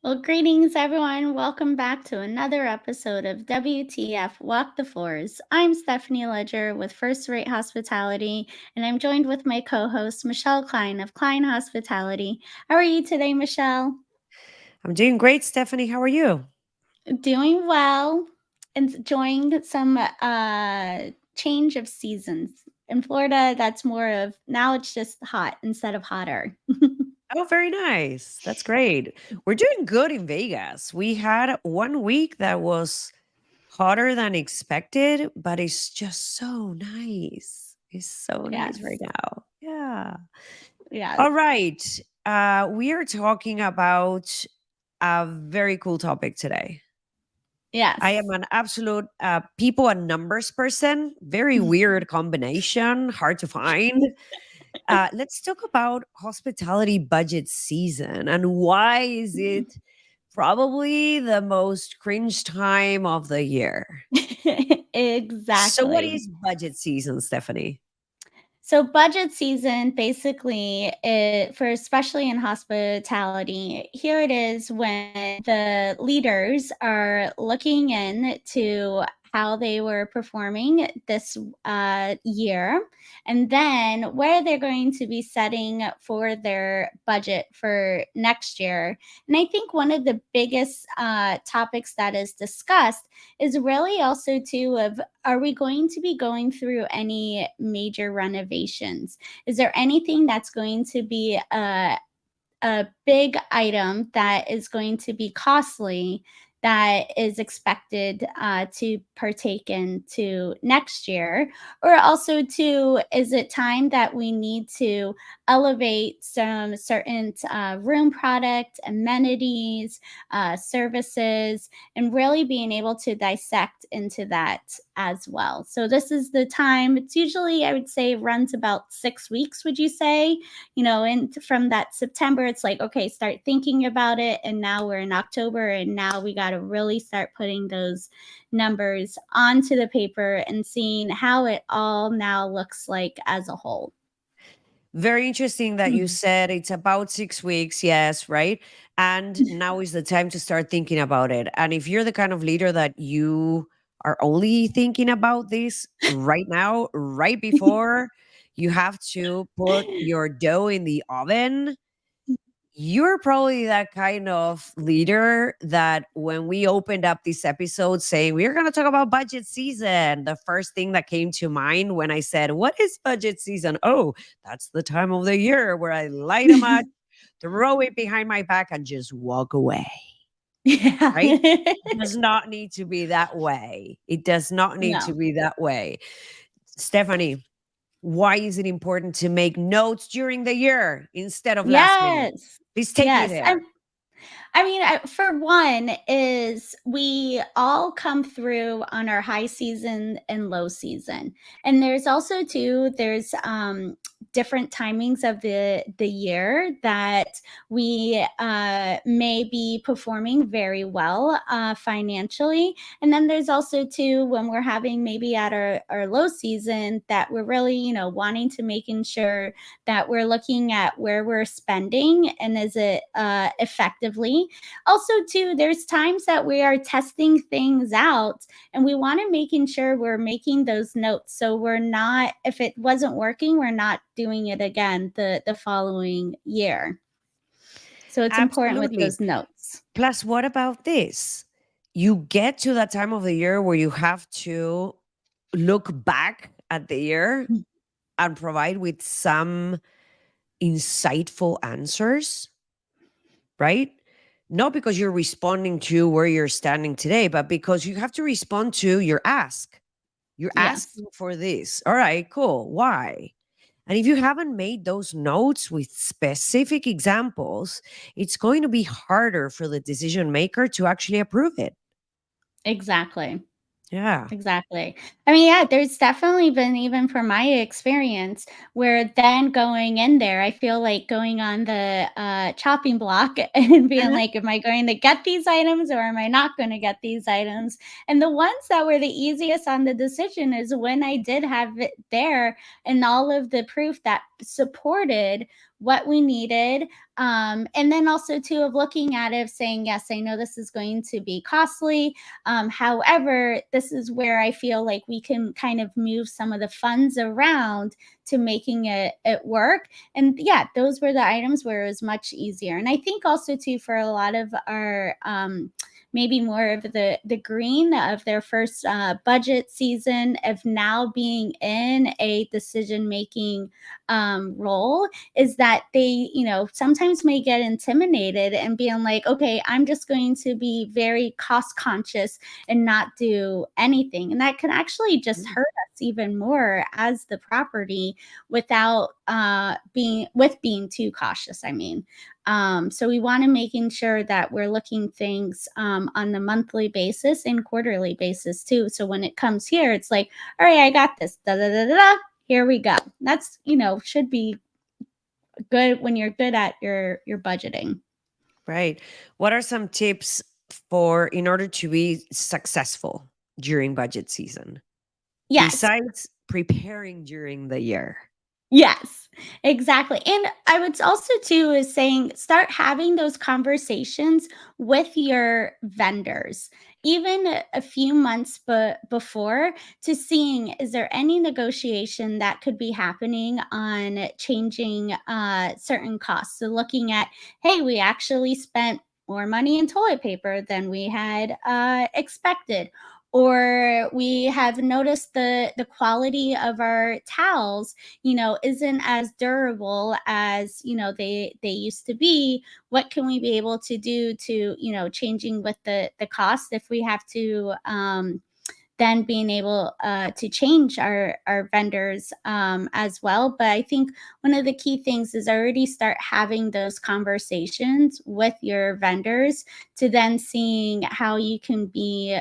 Well, greetings, everyone. Welcome back to another episode of WTF Walk the Floors. I'm Stephanie Leger with First Rate Hospitality, and I'm joined with my co host, Michele Kline of Kline Hospitality. How are you today, Michele? I'm doing great, Stephanie. How are you? Doing well, enjoying some change of seasons. In Florida, that's more of now it's just hot instead of hotter. Oh, very nice. That's great. We're doing good in Vegas. We had one week that was hotter than expected, but it's just so nice. It's so nice right Yes, now. Yeah. yes, All right. We are talking about a very cool topic today. I am yes. an absolute people and numbers person. Very weird combination, hard to find. Let's talk about hospitality budget season and why is it probably the most cringe time of the year. So, what Exactly. is budget season, Stephanie? So budget season basically for especially in hospitality, here it is when the leaders are looking into how they were performing this year, and then where they're going to be setting for their budget for next year. And I think one of the biggest topics that is discussed is really also too of, are we going to be going through any major renovations? Is there anything that's going to be a big item that is going to be costly that is expected to partake into next year? Or also too, is it time that we need to elevate some certain room product, amenities, services, and really being able to dissect into that as well? So this is the time. It's usually, I would say, runs about 6 weeks, would you say? And from that September, it's like, okay, start thinking about it. And now we're in October, and now we got to really start putting those numbers onto the paper and seeing how it all now looks like as a whole. Very interesting that you said it's about 6 weeks. Yes, right. And now is the time to start thinking about it. And if you're the kind of leader that you are only thinking about this right now, right before you have to put your dough in the oven, you're probably that kind of leader that when we opened up this episode saying we're going to talk about budget season, the first thing that came to mind when I said, "What is budget season?" Oh, that's the time of the year where I light a match, throw it behind my back, and just walk away. Yeah. Right? It does not need to be that way. It does not need to No. be that way. Stephanie, why is it important to make notes during the year instead of last minute? Yes. Please take me Yes. there. I mean, for one, is we all come through on our high season and low season, and there's also too there's different timings of the year that we may be performing very well financially, and then there's also too when we're having maybe at our low season that we're really wanting to making sure that we're looking at where we're spending and is it effectively. Also too, there's times that we are testing things out and we want to making sure we're making those notes so we're not, if it wasn't working, we're not doing it again the following year. So it's important with Absolutely. those notes. Plus, what about this? You get to that time of the year where you have to look back at the year and provide with some insightful answers, right? Not because you're responding to where you're standing today, but because you have to respond to your ask. You're Yes. asking for this. All right, cool. Why? And if you haven't made those notes with specific examples, it's going to be harder for the decision maker to actually approve it. Exactly. Yeah. Exactly. I mean, yeah, there's definitely been, even from my experience, where then going in there, I feel like going on the chopping block and being Uh-huh. like, am I going to get these items or am I not going to get these items? And the ones that were the easiest on the decision is when I did have it there and all of the proof that supported what we needed. And then also, too, of looking at it, of saying, yes, I know this is going to be costly. However, this is where I feel like we can kind of move some of the funds around to making it work. And yeah, those were the items where it was much easier. And I think also too, for a lot of our maybe more of the green of their first budget season, of now being in a decision making role, is that they, sometimes may get intimidated and being like, okay, I'm just going to be very cost conscious and not do anything. And that can actually just Mm. hurt us even more as the property, without being too cautious. I mean, so we want to making sure that we're looking things on the monthly basis and quarterly basis too. So when it comes here, it's like, all right, I got this. Da da da da. Da. Here we go. That's, should be good when you're good at your budgeting. Right. What are some tips for in order to be successful during budget season Yes. besides preparing during the year? Yes, exactly. And I would also too is saying, start having those conversations with your vendors, even a few months before, to seeing, is there any negotiation that could be happening on changing certain costs. So looking at, hey, we actually spent more money in toilet paper than we had expected, or we have noticed the quality of our towels, isn't as durable as, they used to be. What can we be able to do to, changing with the cost, if we have to then being able to change our vendors as well. But I think one of the key things is already start having those conversations with your vendors, to then seeing how you can be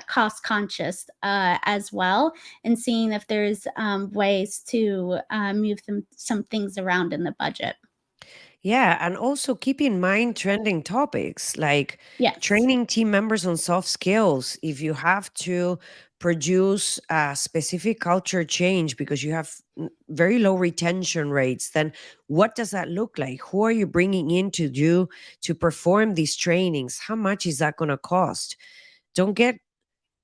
cost conscious as well, and seeing if there's ways to move some things around in the budget. Yeah, and also keep in mind trending topics like Yes. training team members on soft skills. If you have to produce a specific culture change because you have very low retention rates, then what does that look like? Who are you bringing in to do to perform these trainings? How much is that going to cost? Don't get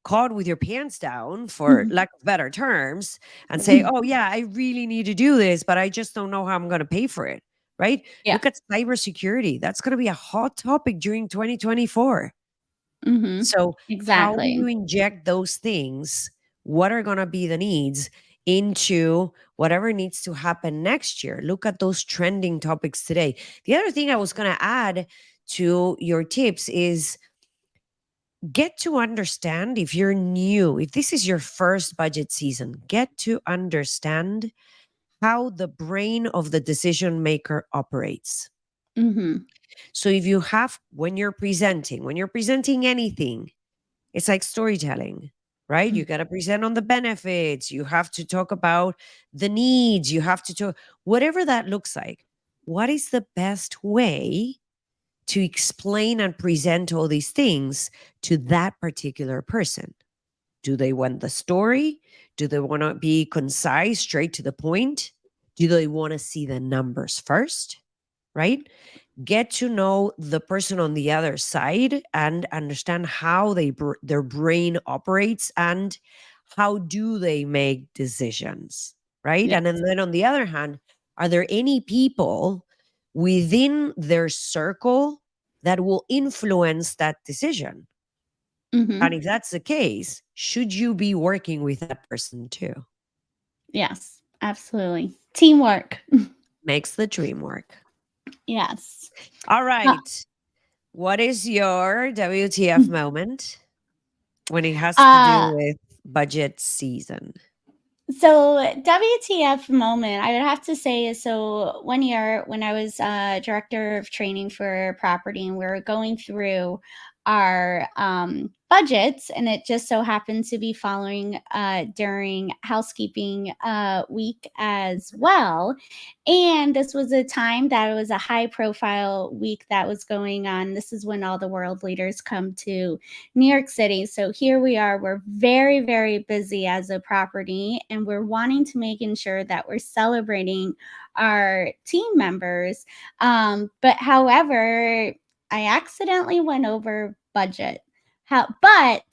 caught with your pants down, for Mhm. lack of better terms, and say, oh yeah, I really need to do this, but I just don't know how I'm going to pay for it. Right. Yeah. Look at cybersecurity. That's going to be a hot topic during 2024. Hmm. So how do you Exactly. inject those things? What are going to be the needs into whatever needs to happen next year? Look at those trending topics today. The other thing I was going to add to your tips is get to understand, if you're new, if this is your first budget season, get to understand how the brain of the decision maker operates. Hmm. So if you have, when you're presenting anything, it's like storytelling, right? You got to present on the benefits, you have to talk about the needs, you have to talk, whatever that looks like. What is the best way to explain and present all these things to that particular person? Do they want the story? Do they want to be concise, straight to the point? Do they want to see the numbers first? Right? Get to know the person on the other side and understand how their brain operates and how do they make decisions, right? And Yes. then on the other hand, are there any people within their circle that will influence that decision? And Hmm. if that's the case, should you be working with that person too? Yes, absolutely. Teamwork. Makes the dream work. Yes. All Uh, right. What is your WTF moment when it has to do uh, with budget season? so WTF moment, I would have to say, is, so one year when I was director of training for property, and we were going through our budgets, and it just so happened to be following during housekeeping week as well. And this was a time that it was a high profile week that was going on. This is when all the world leaders come to New York City. So here we are, we're very, very busy as a property, and we're wanting to make sure that we're celebrating our team members. But however, I accidentally went over budget. But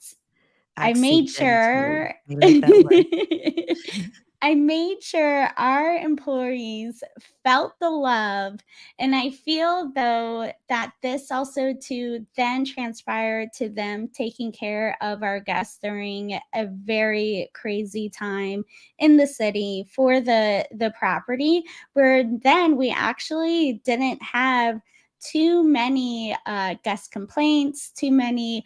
I made Accidentally. sure I like that word. I made sure our employees felt the love. And I feel though that this also to then transpired to them taking care of our guests during a very crazy time in the city for the property, where then we actually didn't have too many guest complaints, too many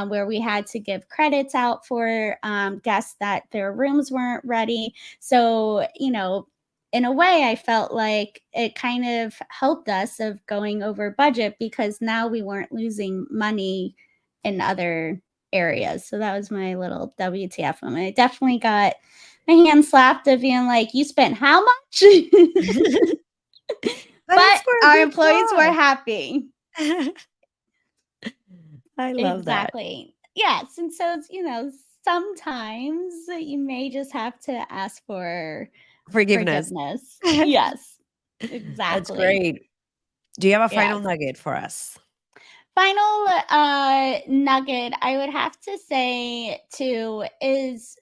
where we had to give credits out for guests that their rooms weren't ready. So, in a way, I felt like it kind of helped us of going over budget because now we weren't losing money in other areas. So that was my little WTF moment. I definitely got my hand slapped of being like, you spent how much? But it's But for a our good employees were happy. cause. I love that. Exactly. Yes, and so it's, sometimes you may just have to ask for Forgiveness. forgiveness. Yes, That's exactly. great. Do you have a final Yes. nugget for us? Final nugget I would have to say too is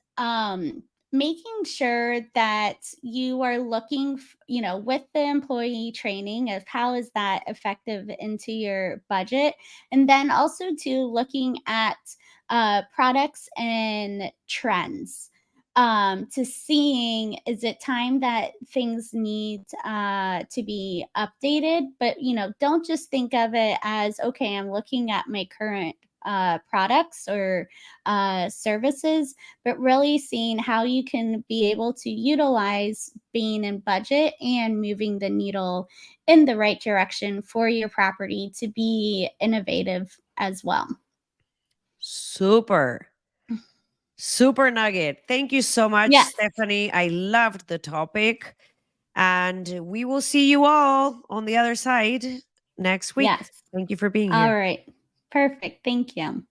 making sure that you are looking with the employee training of how is that effective into your budget, and then also to looking at products and trends, to seeing is it time that things need to be updated. But don't just think of it as okay, I'm looking at my current products or services, but really seeing how you can be able to utilize being in budget and moving the needle in the right direction for your property to be innovative as well. Super. Super nugget. Thank you so much, Yes. Stephanie. I loved the topic. And we will see you all on the other side next week. Yes. Thank you for being All here. right. Perfect. Thank you.